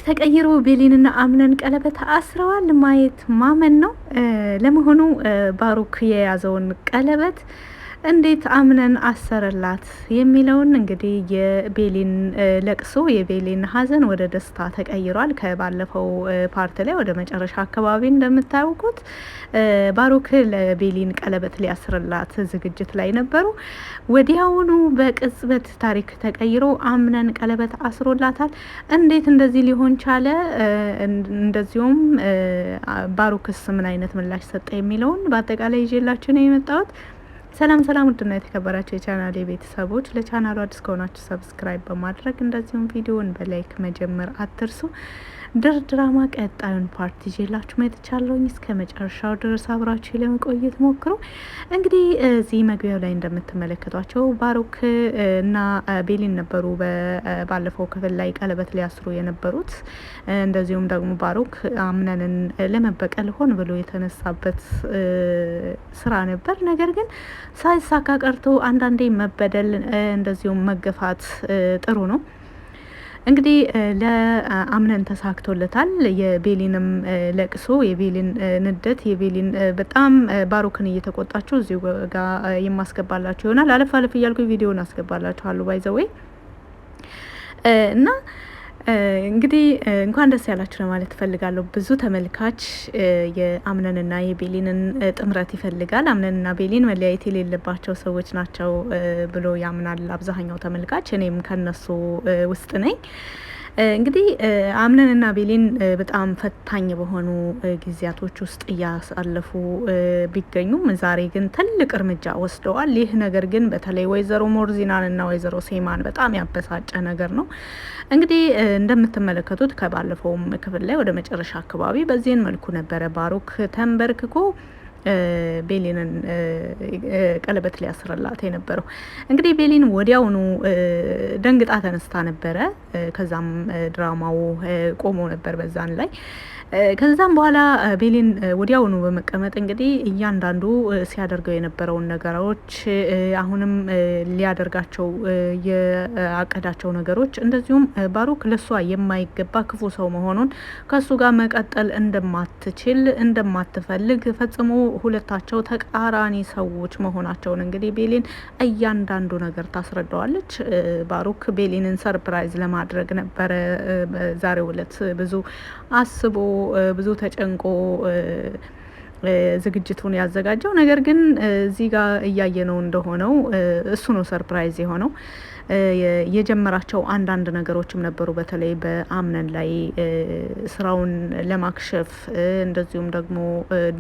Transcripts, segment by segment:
ተቀይሮ ቤሊንና አምነን ቀለበት አስረዋል። ማየት ማመን ነው። ለመሆኑ ባሩክ የያዘውን ቀለበት እንዴት አምነን አሰረላት የሚለውን እንግዲህ የቤሊን ለቅሶ የቤሊን ሀዘን ወደ ደስታ ተቀይሯል። ከባለፈው ፓርት ላይ ወደ መጨረሻ አካባቢ እንደምታውቁት ባሩክ ለቤሊን ቀለበት ሊያስርላት ዝግጅት ላይ ነበሩ። ወዲያውኑ በቅጽበት ታሪክ ተቀይሮ አምነን ቀለበት አስሮላታል። እንዴት እንደዚህ ሊሆን ቻለ? እንደዚሁም ባሩክስ ምን አይነት ምላሽ ሰጠ የሚለውን በአጠቃላይ ይዤላችሁ ነው የመጣሁት። ሰላም ሰላም፣ ውድና የተከበራችሁ የቻናሌ ቤተሰቦች ለቻናሉ አዲስ ከሆናችሁ ሰብስክራይብ በማድረግ እንደዚሁም ቪዲዮውን በላይክ መጀመር አትርሱ። ድራማ ቀጣዩን ፓርት ይዤላችሁ መጥቻለሁኝ። እስከ መጨረሻው ድረስ አብራችሁ ለመቆየት ሞክሩ። እንግዲህ እዚህ መግቢያው ላይ እንደምትመለከቷቸው ባሩክ እና ቤሊን ነበሩ ባለፈው ክፍል ላይ ቀለበት ሊያስሩ የነበሩት። እንደዚሁም ደግሞ ባሩክ አምነንን ለመበቀል ሆን ብሎ የተነሳበት ስራ ነበር። ነገር ግን ሳይሳካ ቀርቶ አንዳንዴ መበደል እንደዚሁም መገፋት ጥሩ ነው። እንግዲህ ለአምነን ተሳክቶለታል። የቤሊንም ለቅሶ፣ የቤሊን ንደት፣ የቤሊን በጣም ባሩክን እየተቆጣችሁ እዚሁ ጋር የማስገባላችሁ ይሆናል። አለፍ አለፍ እያልኩ ቪዲዮውን አስገባላችኋለሁ ባይዘወይ እና እንግዲህ እንኳን ደስ ያላችሁ ነው ማለት እፈልጋለሁ። ብዙ ተመልካች የአምነንና የቤሊንን ጥምረት ይፈልጋል። አምነንና ቤሊን መለያየት የሌለባቸው ሰዎች ናቸው ብሎ ያምናል አብዛኛው ተመልካች። እኔም ከነሱ ውስጥ ነኝ። እንግዲህ አምነንና ቤሊን በጣም ፈታኝ በሆኑ ጊዜያቶች ውስጥ እያሳለፉ ቢገኙም ዛሬ ግን ትልቅ እርምጃ ወስደዋል። ይህ ነገር ግን በተለይ ወይዘሮ ሞርዚናንና ወይዘሮ ሴማን በጣም ያበሳጨ ነገር ነው። እንግዲህ እንደምትመለከቱት ከባለፈውም ክፍል ላይ ወደ መጨረሻ አካባቢ በዚህን መልኩ ነበረ ባሩክ ተንበርክኮ ቤሊንን ቀለበት ሊያስርላት የነበረው። እንግዲህ ቤሊን ወዲያውኑ ደንግጣ ተነስታ ነበረ። ከዛም ድራማው ቆሞ ነበር በዛን ላይ። ከዛም በኋላ ቤሊን ወዲያውኑ በመቀመጥ እንግዲህ እያንዳንዱ ሲያደርገው የነበረውን ነገሮች አሁንም ሊያደርጋቸው ያቀዳቸው ነገሮች፣ እንደዚሁም ባሩክ ለሷ የማይገባ ክፉ ሰው መሆኑን ከሱ ጋር መቀጠል እንደማትችል እንደማትፈልግ ፈጽሞ ሁለታቸው ተቃራኒ ሰዎች መሆናቸውን እንግዲህ ቤሊን እያንዳንዱ ነገር ታስረዳዋለች። ባሩክ ቤሊንን ሰርፕራይዝ ለማድረግ ነበረ በዛሬው ዕለት ብዙ አስቦ ብዙ ተጨንቆ ዝግጅቱን ያዘጋጀው። ነገር ግን እዚህ ጋር እያየነው እንደሆነው እሱ ነው ሰርፕራይዝ የሆነው። የጀመራቸው አንዳንድ ነገሮችም ነበሩ። በተለይ በአምነን ላይ ስራውን ለማክሸፍ እንደዚሁም ደግሞ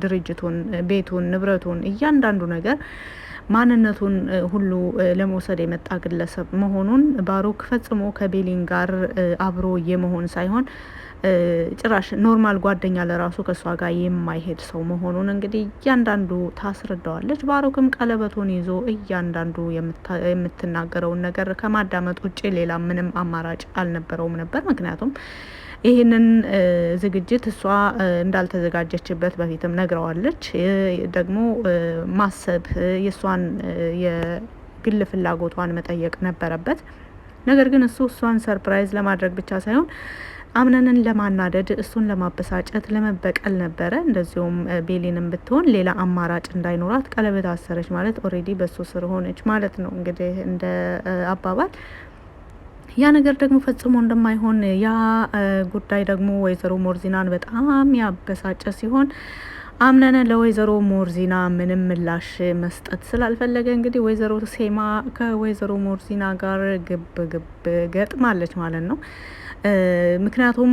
ድርጅቱን፣ ቤቱን፣ ንብረቱን እያንዳንዱ ነገር ማንነቱን ሁሉ ለመውሰድ የመጣ ግለሰብ መሆኑን ባሩክ ፈጽሞ ከቤሊን ጋር አብሮ የመሆን ሳይሆን ጭራሽ ኖርማል ጓደኛ ለራሱ ከሷ ጋር የማይሄድ ሰው መሆኑን እንግዲህ እያንዳንዱ ታስረዳዋለች። ባሩክም ቀለበቱን ይዞ እያንዳንዱ የምትናገረውን ነገር ከማዳመጥ ውጭ ሌላ ምንም አማራጭ አልነበረውም ነበር። ምክንያቱም ይህንን ዝግጅት እሷ እንዳልተዘጋጀችበት በፊትም ነግረዋለች። ደግሞ ማሰብ የእሷን የግል ፍላጎቷን መጠየቅ ነበረበት። ነገር ግን እሷን ሰርፕራይዝ ለማድረግ ብቻ ሳይሆን አምነንን ለማናደድ፣ እሱን ለማበሳጨት፣ ለመበቀል ነበረ። እንደዚሁም ቤሊንም ብትሆን ሌላ አማራጭ እንዳይኖራት ቀለበት አሰረች ማለት ኦልሬዲ በሱ ስር ሆነች ማለት ነው እንግዲህ እንደ አባባል። ያ ነገር ደግሞ ፈጽሞ እንደማይሆን ያ ጉዳይ ደግሞ ወይዘሮ ሞርዚናን በጣም ያበሳጨ ሲሆን አምነን ለወይዘሮ ሞርዚና ምንም ምላሽ መስጠት ስላልፈለገ እንግዲህ ወይዘሮ ሴማ ከወይዘሮ ሞርዚና ጋር ግብ ገጥማለች ማለት ነው። ምክንያቱም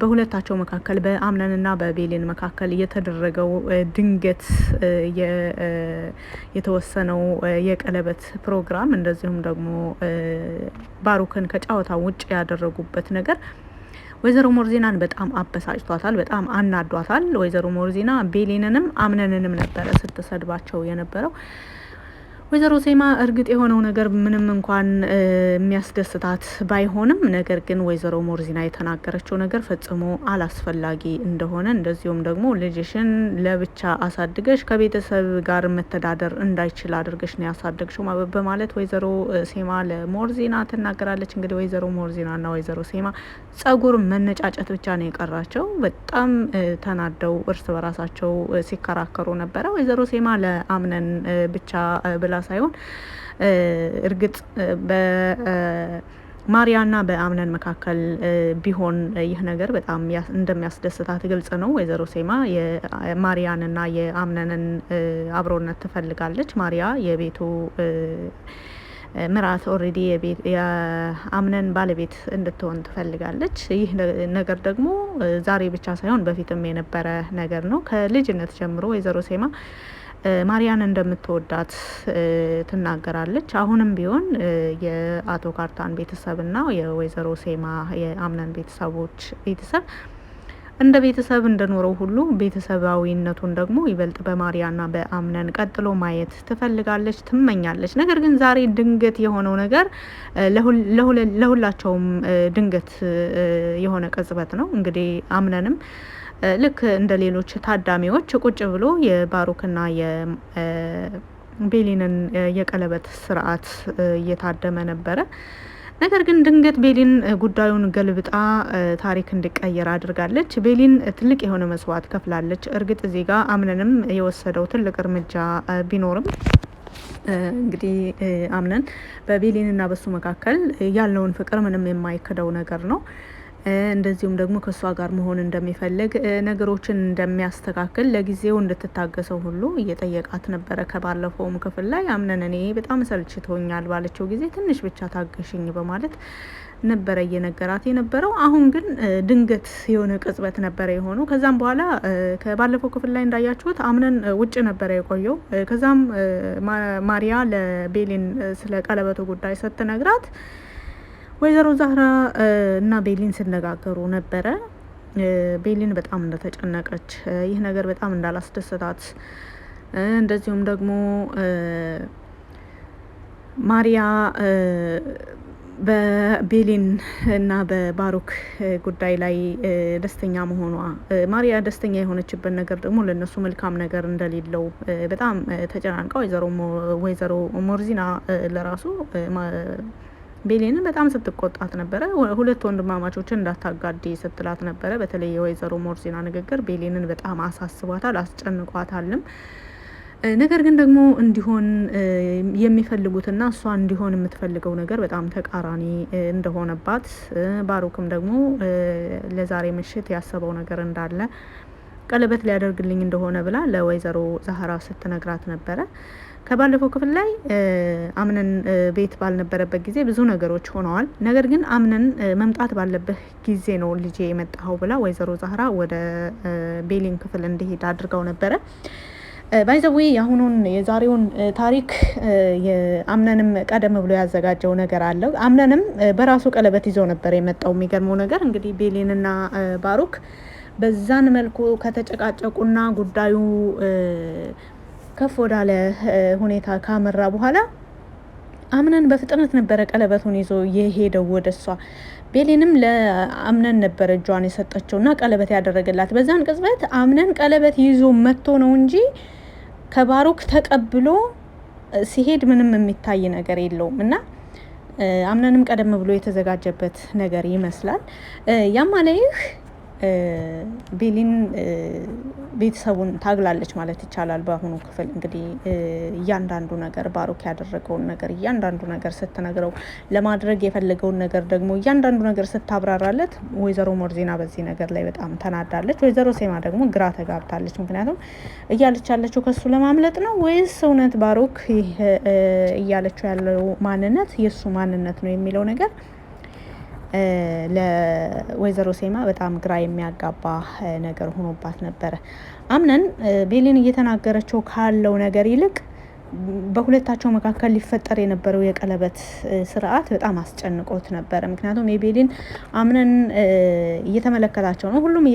በሁለታቸው መካከል በአምነንና በቤሊን መካከል የተደረገው ድንገት የተወሰነው የቀለበት ፕሮግራም እንደዚሁም ደግሞ ባሩክን ከጨዋታ ውጭ ያደረጉበት ነገር ወይዘሮ ሞርዚናን በጣም አበሳጭቷታል፣ በጣም አናዷታል። ወይዘሮ ሞርዚና ቤሊንንም አምነንንም ነበረ ስትሰድባቸው የነበረው። ወይዘሮ ሴማ እርግጥ የሆነው ነገር ምንም እንኳን የሚያስደስታት ባይሆንም ነገር ግን ወይዘሮ ሞርዚና የተናገረችው ነገር ፈጽሞ አላስፈላጊ እንደሆነ እንደዚሁም ደግሞ ልጅሽን ለብቻ አሳድገሽ ከቤተሰብ ጋር መተዳደር እንዳይችል አድርገሽ ነው ያሳደግሽው በማለት ወይዘሮ ሴማ ለሞርዚና ትናገራለች። እንግዲህ ወይዘሮ ሞርዚናና ወይዘሮ ሴማ ጸጉር መነጫጨት ብቻ ነው የቀራቸው። በጣም ተናደው እርስ በራሳቸው ሲከራከሩ ነበረ። ወይዘሮ ሴማ ለአምነን ብቻ ብላ ሳይሆን እርግጥ በማሪያና በአምነን መካከል ቢሆን ይህ ነገር በጣም እንደሚያስደስታት ግልጽ ነው። ወይዘሮ ሴማ የማሪያንና የአምነንን አብሮነት ትፈልጋለች። ማሪያ የቤቱ ምራት ኦልሬዲ የአምነን ባለቤት እንድትሆን ትፈልጋለች። ይህ ነገር ደግሞ ዛሬ ብቻ ሳይሆን በፊትም የነበረ ነገር ነው። ከልጅነት ጀምሮ ወይዘሮ ሴማ ማሪያን እንደምትወዳት ትናገራለች። አሁንም ቢሆን የአቶ ካርታን ቤተሰብና የወይዘሮ ሴማ የአምነን ቤተሰብ እንደ ቤተሰብ እንደኖረው ሁሉ ቤተሰባዊነቱን ደግሞ ይበልጥ በማሪያና በአምነን ቀጥሎ ማየት ትፈልጋለች፣ ትመኛለች። ነገር ግን ዛሬ ድንገት የሆነው ነገር ለሁላቸውም ድንገት የሆነ ቅጽበት ነው። እንግዲህ አምነንም ልክ እንደ ሌሎች ታዳሚዎች ቁጭ ብሎ የባሩክና የቤሊንን የቀለበት ስርዓት እየታደመ ነበረ። ነገር ግን ድንገት ቤሊን ጉዳዩን ገልብጣ ታሪክ እንዲቀየር አድርጋለች። ቤሊን ትልቅ የሆነ መስዋዕት ከፍላለች። እርግጥ እዚህ ጋር አምነንም የወሰደው ትልቅ እርምጃ ቢኖርም እንግዲህ አምነን በቤሊንና በሱ መካከል ያለውን ፍቅር ምንም የማይክደው ነገር ነው። እንደዚሁም ደግሞ ከሷ ጋር መሆን እንደሚፈልግ ነገሮችን እንደሚያስተካክል ለጊዜው እንድትታገሰው ሁሉ እየጠየቃት ነበረ። ከባለፈውም ክፍል ላይ አምነን እኔ በጣም ሰልችቶኛል ባለችው ጊዜ ትንሽ ብቻ ታገሽኝ በማለት ነበረ እየነገራት የነበረው። አሁን ግን ድንገት የሆነ ቅጽበት ነበረ የሆነው። ከዛም በኋላ ከባለፈው ክፍል ላይ እንዳያችሁት አምነን ውጭ ነበረ የቆየው። ከዛም ማሪያ ለቤሊን ስለ ቀለበቱ ጉዳይ ስትነግራት ወይዘሮ ዛህራ እና ቤሊን ሲነጋገሩ ነበረ። ቤሊን በጣም እንደተጨነቀች፣ ይህ ነገር በጣም እንዳላስደሰታት እንደዚሁም ደግሞ ማሪያ በቤሊን እና በባሩክ ጉዳይ ላይ ደስተኛ መሆኗ፣ ማሪያ ደስተኛ የሆነችበት ነገር ደግሞ ለነሱ መልካም ነገር እንደሌለው በጣም ተጨናንቃ ወይዘሮ ሞርዚና ለራሱ ቤሊንን በጣም ስትቆጣት ነበረ። ሁለት ወንድማማቾችን እንዳታጋዲ ስትላት ነበረ። በተለይ የወይዘሮ ሞርዚና ንግግር ቤሊንን በጣም አሳስቧታል፣ አስጨንቋታልም። ነገር ግን ደግሞ እንዲሆን የሚፈልጉትና እሷ እንዲሆን የምትፈልገው ነገር በጣም ተቃራኒ እንደሆነባት፣ ባሩክም ደግሞ ለዛሬ ምሽት ያሰበው ነገር እንዳለ ቀለበት ሊያደርግልኝ እንደሆነ ብላ ለወይዘሮ ዛህራ ስትነግራት ነበረ። ከባለፈው ክፍል ላይ አምነን ቤት ባልነበረበት ጊዜ ብዙ ነገሮች ሆነዋል። ነገር ግን አምነን መምጣት ባለበት ጊዜ ነው ልጄ የመጣው ብላ ወይዘሮ ዛህራ ወደ ቤሊን ክፍል እንዲሄድ አድርገው ነበረ። ባይዘዌ የአሁኑን የዛሬውን ታሪክ አምነንም ቀደም ብሎ ያዘጋጀው ነገር አለው። አምነንም በራሱ ቀለበት ይዞ ነበር የመጣው። የሚገርመው ነገር እንግዲህ ቤሊንና ባሩክ በዛን መልኩ ከተጨቃጨቁና ጉዳዩ ከፍ ወዳለ ሁኔታ ካመራ በኋላ አምነን በፍጥነት ነበረ ቀለበቱን ይዞ የሄደው ወደ እሷ። ቤሊንም ለአምነን ነበረ እጇን የሰጠችውና ቀለበት ያደረገላት። በዛን ቅጽበት አምነን ቀለበት ይዞ መጥቶ ነው እንጂ ከባሩክ ተቀብሎ ሲሄድ ምንም የሚታይ ነገር የለውም። እና አምነንም ቀደም ብሎ የተዘጋጀበት ነገር ይመስላል። ያም አለይህ ቤሊን ቤተሰቡን ታግላለች ማለት ይቻላል። በአሁኑ ክፍል እንግዲህ እያንዳንዱ ነገር ባሩክ ያደረገውን ነገር እያንዳንዱ ነገር ስትነግረው ለማድረግ የፈለገውን ነገር ደግሞ እያንዳንዱ ነገር ስታብራራለት ወይዘሮ ሞርዚና በዚህ ነገር ላይ በጣም ተናዳለች። ወይዘሮ ሴማ ደግሞ ግራ ተጋብታለች። ምክንያቱም እያለች ያለችው ከሱ ለማምለጥ ነው ወይስ እውነት ባሩክ እያለችው ያለው ማንነት የእሱ ማንነት ነው የሚለው ነገር ለወይዘሮ ሴማ በጣም ግራ የሚያጋባ ነገር ሆኖባት ነበረ። አምነን ቤሊን እየተናገረችው ካለው ነገር ይልቅ በሁለታቸው መካከል ሊፈጠር የነበረው የቀለበት ስርዓት በጣም አስጨንቆት ነበረ። ምክንያቱም የቤሊን አምነን እየተመለከታቸው ነው። ሁሉም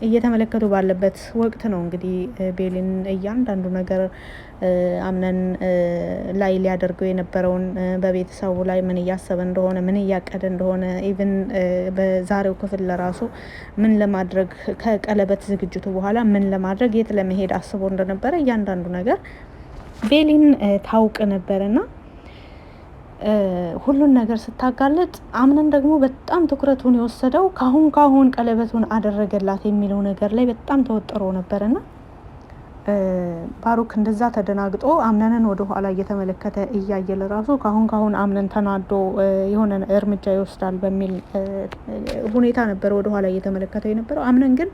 እየተመለከቱ ባለበት ወቅት ነው እንግዲህ ቤሊን እያንዳንዱ ነገር አምነን ላይ ሊያደርገው የነበረውን በቤተሰቡ ላይ ምን እያሰበ እንደሆነ ምን እያቀደ እንደሆነ ኢቭን በዛሬው ክፍል ለራሱ ምን ለማድረግ ከቀለበት ዝግጅቱ በኋላ ምን ለማድረግ የት ለመሄድ አስቦ እንደነበረ እያንዳንዱ ነገር ቤሊን ታውቅ ነበርና ሁሉን ነገር ስታጋለጥ አምነን ደግሞ በጣም ትኩረቱን የወሰደው ካሁን ቀለበቱን አደረገላት የሚለው ነገር ላይ በጣም ተወጥሮ ነበርና ባሩክ እንደዛ ተደናግጦ አምነንን ወደ ኋላ እየተመለከተ እያየ ለራሱ ካሁን አምነን ተናዶ የሆነ እርምጃ ይወስዳል በሚል ሁኔታ ነበር ወደ ኋላ እየተመለከተ የነበረው። አምነን ግን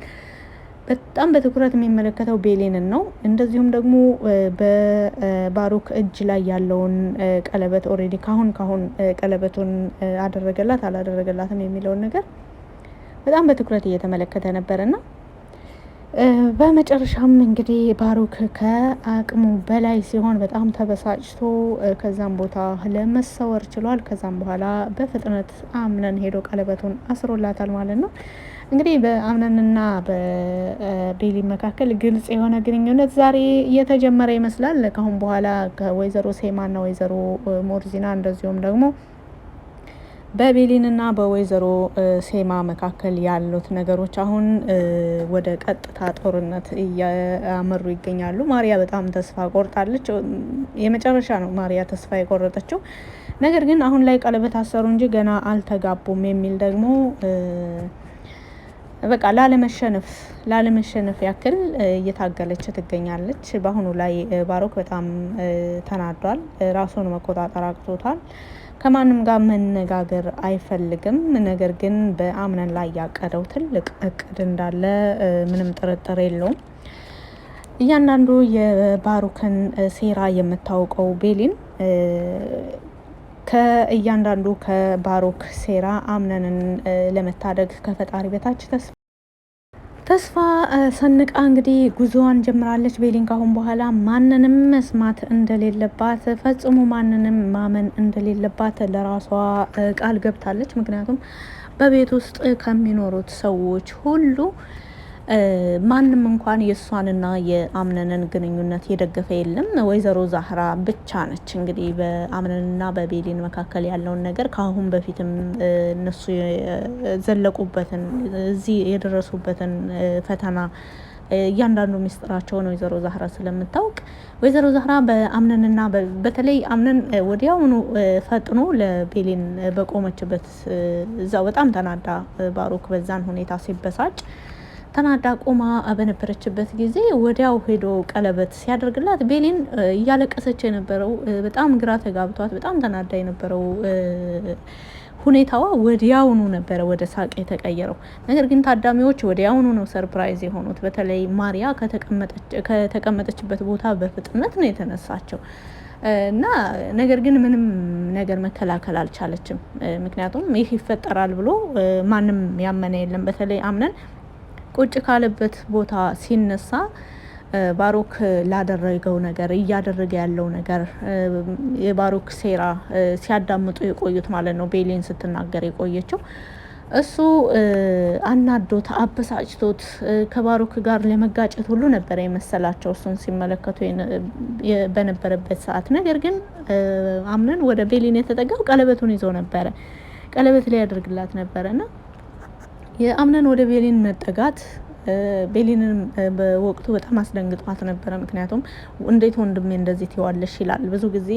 በጣም በትኩረት የሚመለከተው ቤሊንን ነው። እንደዚሁም ደግሞ በባሩክ እጅ ላይ ያለውን ቀለበት ኦሬዲ ካሁን ቀለበቱን አደረገላት አላደረገላትም የሚለውን ነገር በጣም በትኩረት እየተመለከተ ነበርና በመጨረሻም እንግዲህ ባሩክ ከአቅሙ በላይ ሲሆን በጣም ተበሳጭቶ ከዛም ቦታ ለመሰወር ችሏል። ከዛም በኋላ በፍጥነት አምነን ሄዶ ቀለበቱን አስሮላታል ማለት ነው። እንግዲህ በአምነንና በቤሊ መካከል ግልጽ የሆነ ግንኙነት ዛሬ እየተጀመረ ይመስላል። ካሁን በኋላ ከወይዘሮ ሴማና ወይዘሮ ሞርዚና እንደዚሁም ደግሞ በቤሊንና በወይዘሮ ሴማ መካከል ያሉት ነገሮች አሁን ወደ ቀጥታ ጦርነት እያመሩ ይገኛሉ። ማሪያ በጣም ተስፋ ቆርጣለች። የመጨረሻ ነው ማሪያ ተስፋ የቆረጠችው። ነገር ግን አሁን ላይ ቀለበት አሰሩ እንጂ ገና አልተጋቡም የሚል ደግሞ በቃ ላለመሸነፍ ያክል እየታገለች ትገኛለች። በአሁኑ ላይ ባሩክ በጣም ተናዷል። ራሱን መቆጣጠር አቅቶታል። ከማንም ጋር መነጋገር አይፈልግም። ነገር ግን በአምነን ላይ ያቀደው ትልቅ እቅድ እንዳለ ምንም ጥርጥር የለውም። እያንዳንዱ የባሩክን ሴራ የምታውቀው ቤሊን ከእያንዳንዱ ከባሩክ ሴራ አምነንን ለመታደግ ከፈጣሪ በታች ተስፋ ሰንቃ እንግዲህ ጉዞዋን ጀምራለች። ቤሊን ካሁን በኋላ ማንንም መስማት እንደሌለባት ፈጽሞ ማንንም ማመን እንደሌለባት ለራሷ ቃል ገብታለች። ምክንያቱም በቤት ውስጥ ከሚኖሩት ሰዎች ሁሉ ማንም እንኳን የእሷንና የአምነንን ግንኙነት የደገፈ የለም። ወይዘሮ ዛህራ ብቻ ነች እንግዲህ በአምነንና በቤሊን መካከል ያለውን ነገር ከአሁን በፊትም እነሱ ዘለቁበትን እዚህ የደረሱበትን ፈተና እያንዳንዱ ሚስጥራቸውን ወይዘሮ ዛህራ ስለምታውቅ ወይዘሮ ዛህራ በአምነንና በተለይ አምነን ወዲያውኑ ፈጥኖ ለቤሊን በቆመችበት እዛው በጣም ተናዳ ባሩክ በዛን ሁኔታ ሲበሳጭ ተናዳ ቆማ በነበረችበት ጊዜ ወዲያው ሄዶ ቀለበት ሲያደርግላት ቤሊን እያለቀሰች የነበረው በጣም ግራ ተጋብቷት በጣም ተናዳ የነበረው ሁኔታዋ ወዲያውኑ ነበረ ወደ ሳቅ የተቀየረው። ነገር ግን ታዳሚዎች ወዲያውኑ ነው ሰርፕራይዝ የሆኑት። በተለይ ማሪያ ከተቀመጠችበት ቦታ በፍጥነት ነው የተነሳቸው እና ነገር ግን ምንም ነገር መከላከል አልቻለችም። ምክንያቱም ይህ ይፈጠራል ብሎ ማንም ያመነ የለም። በተለይ አምነን ቁጭ ካለበት ቦታ ሲነሳ ባሩክ ላደረገው ነገር እያደረገ ያለው ነገር የባሩክ ሴራ ሲያዳምጡ የቆዩት ማለት ነው። ቤሊን ስትናገር የቆየችው እሱ አናዶት አበሳጭቶት ከባሩክ ጋር ለመጋጨት ሁሉ ነበረ የመሰላቸው እሱን ሲመለከቱ በነበረበት ሰዓት። ነገር ግን አምነን ወደ ቤሊን የተጠጋው ቀለበቱን ይዞ ነበረ። ቀለበት ላይ ያደርግላት ነበረና የአምነን ወደ ቤሊን መጠጋት ቤሊንን በወቅቱ በጣም አስደንግጧት ነበረ። ምክንያቱም እንዴት ወንድሜ እንደዚህ ትይዋለሽ ይላል። ብዙ ጊዜ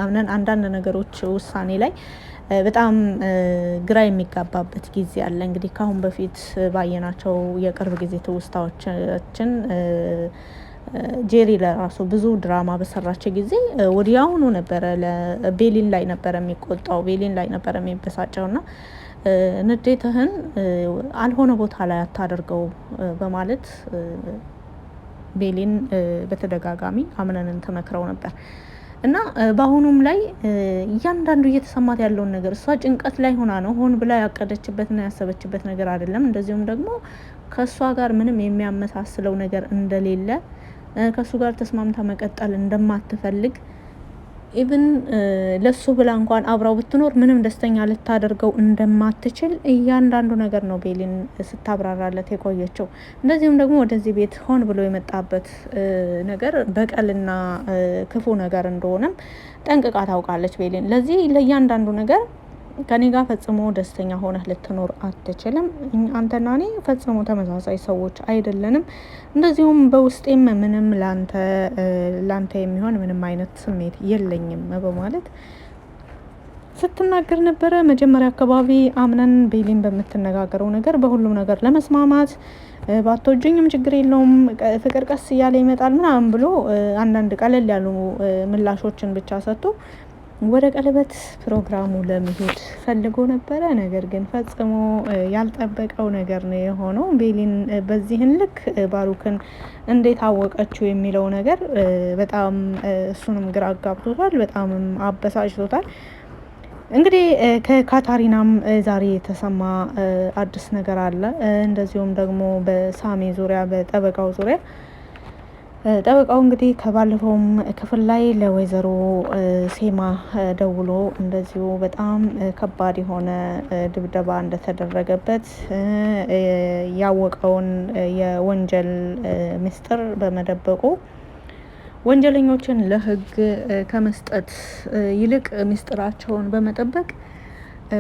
አምነን አንዳንድ ነገሮች ውሳኔ ላይ በጣም ግራ የሚጋባበት ጊዜ አለ። እንግዲህ ካሁን በፊት ባየናቸው የቅርብ ጊዜ ትውስታዎችን ጄሪ ለራሱ ብዙ ድራማ በሰራች ጊዜ ወዲያውኑ ነበረ ለቤሊን ላይ ነበረ የሚቆጣው፣ ቤሊን ላይ ነበረ የሚበሳጨውና ንዴትህን አልሆነ ቦታ ላይ አታደርገው በማለት ቤሊን በተደጋጋሚ አምነንን ተመክረው ነበር እና በአሁኑም ላይ እያንዳንዱ እየተሰማት ያለውን ነገር እሷ ጭንቀት ላይ ሆና ነው። ሆን ብላ ያቀደችበትና ያሰበችበት ነገር አይደለም። እንደዚሁም ደግሞ ከእሷ ጋር ምንም የሚያመሳስለው ነገር እንደሌለ ከሱ ጋር ተስማምታ መቀጠል እንደማትፈልግ ኢቭን ለሱ ብላ እንኳን አብራው ብትኖር ምንም ደስተኛ ልታደርገው እንደማትችል እያንዳንዱ ነገር ነው ቤሊን ስታብራራለት የቆየችው። እንደዚሁም ደግሞ ወደዚህ ቤት ሆን ብሎ የመጣበት ነገር በቀልና ክፉ ነገር እንደሆነም ጠንቅቃ ታውቃለች ቤሊን። ለዚህ ለእያንዳንዱ ነገር ከኔ ጋር ፈጽሞ ደስተኛ ሆነህ ልትኖር አትችልም። አንተና እኔ ፈጽሞ ተመሳሳይ ሰዎች አይደለንም። እንደዚሁም በውስጤም ምንም ላንተ የሚሆን ምንም አይነት ስሜት የለኝም በማለት ስትናገር ነበረ። መጀመሪያ አካባቢ አምነን ቤሊን በምትነጋገረው ነገር በሁሉም ነገር ለመስማማት ባትወጂኝም ችግር የለውም ፍቅር ቀስ እያለ ይመጣል ምናምን ብሎ አንዳንድ ቀለል ያሉ ምላሾችን ብቻ ሰጥቶ ወደ ቀለበት ፕሮግራሙ ለመሄድ ፈልጎ ነበረ። ነገር ግን ፈጽሞ ያልጠበቀው ነገር ነው የሆነው። ቤሊን በዚህን ልክ ባሩክን እንዴት አወቀችው የሚለው ነገር በጣም እሱንም ግራ አጋብቶታል፣ በጣም አበሳጭቶታል። እንግዲህ ከካታሪናም ዛሬ የተሰማ አዲስ ነገር አለ። እንደዚሁም ደግሞ በሳሚ ዙሪያ በጠበቃው ዙሪያ ጠበቃው እንግዲህ ከባለፈውም ክፍል ላይ ለወይዘሮ ሴማ ደውሎ እንደዚሁ በጣም ከባድ የሆነ ድብደባ እንደተደረገበት ያወቀውን የወንጀል ምስጢር በመደበቁ ወንጀለኞችን ለሕግ ከመስጠት ይልቅ ምስጢራቸውን በመጠበቅ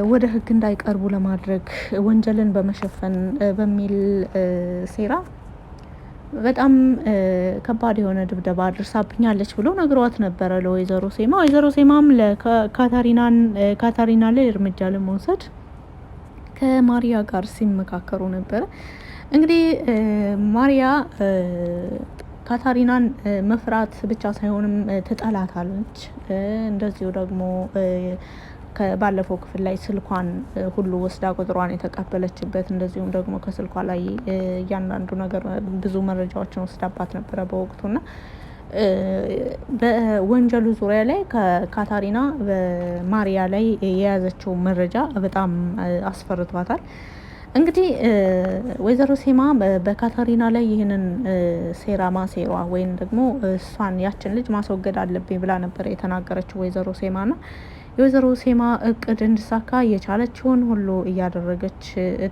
ወደ ሕግ እንዳይቀርቡ ለማድረግ ወንጀልን በመሸፈን በሚል ሴራ በጣም ከባድ የሆነ ድብደባ አድርሳብኛለች ብሎ ነግሯት ነበረ ለወይዘሮ ሴማ። ወይዘሮ ሴማም ካታሪና ላይ እርምጃ ለመውሰድ ከማሪያ ጋር ሲመካከሩ ነበረ። እንግዲህ ማሪያ ካታሪናን መፍራት ብቻ ሳይሆንም ትጠላታለች። እንደዚሁ ደግሞ ባለፈው ክፍል ላይ ስልኳን ሁሉ ወስዳ ቁጥሯን የተቀበለችበት እንደዚሁም ደግሞ ከስልኳ ላይ እያንዳንዱ ነገር ብዙ መረጃዎችን ወስዳባት ነበረ በወቅቱና በወንጀሉ ዙሪያ ላይ ከካታሪና በማሪያ ላይ የያዘችው መረጃ በጣም አስፈርቷታል። እንግዲህ ወይዘሮ ሴማ በካታሪና ላይ ይህንን ሴራ ማሴሯ ወይም ደግሞ እሷን ያችን ልጅ ማስወገድ አለብኝ ብላ ነበር የተናገረችው ወይዘሮ ሴማና የወይዘሮ ሴማ እቅድ እንዲሳካ የቻለችውን ሁሉ እያደረገች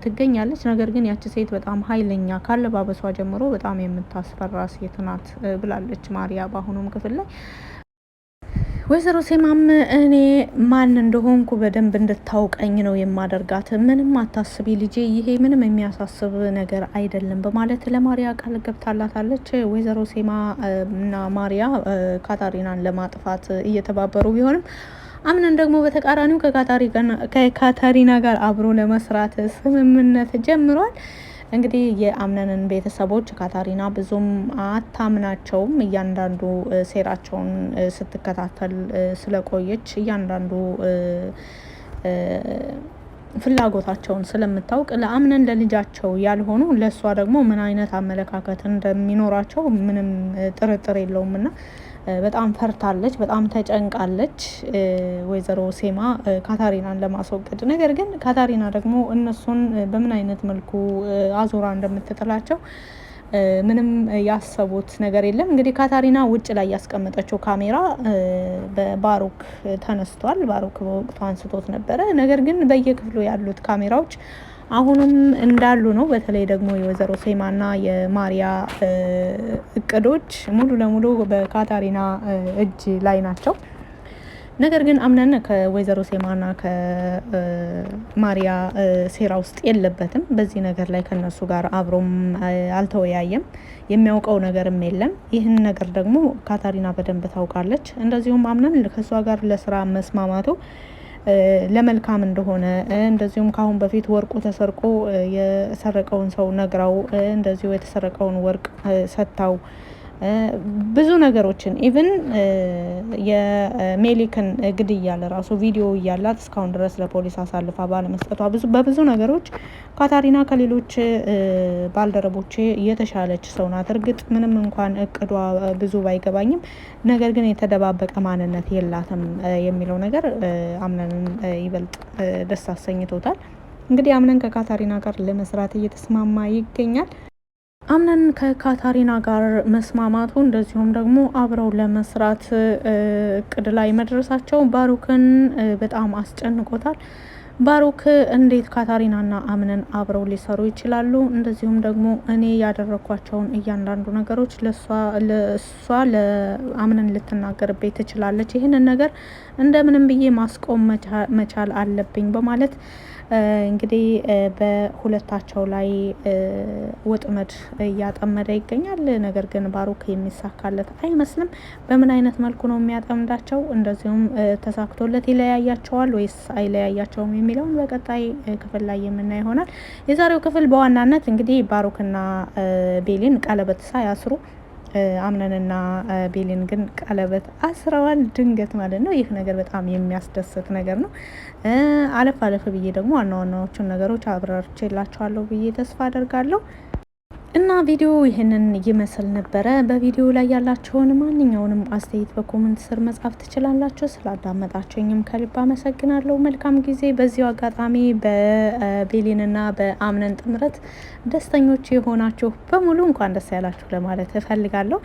ትገኛለች። ነገር ግን ያቺ ሴት በጣም ኃይለኛ ካለባበሷ ጀምሮ በጣም የምታስፈራ ሴት ናት ብላለች ማሪያ በአሁኑም ክፍል ላይ። ወይዘሮ ሴማም እኔ ማን እንደሆንኩ በደንብ እንድታውቀኝ ነው የማደርጋት፣ ምንም አታስቢ ልጄ፣ ይሄ ምንም የሚያሳስብ ነገር አይደለም በማለት ለማሪያ ቃል ገብታላታለች። ወይዘሮ ሴማ እና ማሪያ ካታሪናን ለማጥፋት እየተባበሩ ቢሆንም አምነን ደግሞ በተቃራኒው ከካታሪና ጋር አብሮ ለመስራት ስምምነት ጀምሯል። እንግዲህ የአምነንን ቤተሰቦች ካታሪና ብዙም አታምናቸውም። እያንዳንዱ ሴራቸውን ስትከታተል ስለቆየች እያንዳንዱ ፍላጎታቸውን ስለምታውቅ ለአምነን ለልጃቸው ያልሆኑ ለእሷ ደግሞ ምን አይነት አመለካከት እንደሚኖራቸው ምንም ጥርጥር የለውምና በጣም ፈርታለች፣ በጣም ተጨንቃለች ወይዘሮ ሴማ ካታሪናን ለማስወገድ። ነገር ግን ካታሪና ደግሞ እነሱን በምን አይነት መልኩ አዙራ እንደምትጥላቸው ምንም ያሰቡት ነገር የለም። እንግዲህ ካታሪና ውጭ ላይ ያስቀመጠችው ካሜራ በባሩክ ተነስቷል። ባሩክ በወቅቱ አንስቶት ነበረ። ነገር ግን በየክፍሉ ያሉት ካሜራዎች አሁንም እንዳሉ ነው። በተለይ ደግሞ የወይዘሮ ሴማና የማሪያ እቅዶች ሙሉ ለሙሉ በካታሪና እጅ ላይ ናቸው። ነገር ግን አምነን ከወይዘሮ ሴማና ከማሪያ ሴራ ውስጥ የለበትም። በዚህ ነገር ላይ ከነሱ ጋር አብሮም አልተወያየም፣ የሚያውቀው ነገርም የለም። ይህን ነገር ደግሞ ካታሪና በደንብ ታውቃለች። እንደዚሁም አምነን ከእሷ ጋር ለስራ መስማማቱ ለመልካም እንደሆነ እንደዚሁም ካሁን በፊት ወርቁ ተሰርቆ የሰረቀውን ሰው ነግራው እንደዚሁ የተሰረቀውን ወርቅ ሰጥታው ብዙ ነገሮችን ኢቭን የሜሊክን ግድያ ለራሱ ቪዲዮ እያላት እስካሁን ድረስ ለፖሊስ አሳልፋ ባለመስጠቷ በብዙ ነገሮች ካታሪና ከሌሎች ባልደረቦቼ የተሻለች ሰው ናት። እርግጥ ምንም እንኳን እቅዷ ብዙ ባይገባኝም ነገር ግን የተደባበቀ ማንነት የላትም የሚለው ነገር አምነንን ይበልጥ ደስ አሰኝቶታል። እንግዲህ አምነን ከካታሪና ጋር ለመስራት እየተስማማ ይገኛል። አምነን ከካታሪና ጋር መስማማቱ እንደዚሁም ደግሞ አብረው ለመስራት እቅድ ላይ መድረሳቸው ባሩክን በጣም አስጨንቆታል። ባሩክ እንዴት ካታሪናና አምነን አብረው ሊሰሩ ይችላሉ? እንደዚሁም ደግሞ እኔ ያደረኳቸውን እያንዳንዱ ነገሮች ለእሷ ለአምነን ልትናገርበት ትችላለች። ይህንን ነገር እንደምንም ብዬ ማስቆም መቻል አለብኝ በማለት እንግዲህ በሁለታቸው ላይ ወጥመድ እያጠመደ ይገኛል። ነገር ግን ባሩክ የሚሳካለት አይመስልም። በምን አይነት መልኩ ነው የሚያጠምዳቸው? እንደዚሁም ተሳክቶለት ይለያያቸዋል ወይስ አይለያያቸውም የሚለውን በቀጣይ ክፍል ላይ የምናይ ይሆናል። የዛሬው ክፍል በዋናነት እንግዲህ ባሩክና ቤሊን ቀለበት ሳያስሩ አምነንና ቤሊን ግን ቀለበት አስረዋል፣ ድንገት ማለት ነው። ይህ ነገር በጣም የሚያስደስት ነገር ነው። አለፍ አለፍ ብዬ ደግሞ ዋና ዋናዎቹን ነገሮች አብራርቼላችኋለሁ ብዬ ተስፋ አደርጋለሁ። እና ቪዲዮ ይህንን ይመስል ነበረ። በቪዲዮ ላይ ያላችሁን ማንኛውንም አስተያየት በኮመንት ስር መጻፍ ትችላላችሁ። ስላዳመጣችሁኝም ከልብ አመሰግናለሁ። መልካም ጊዜ። በዚሁ አጋጣሚ በቤሊንና በአምነን ጥምረት ደስተኞች የሆናችሁ በሙሉ እንኳን ደስ ያላችሁ ለማለት እፈልጋለሁ።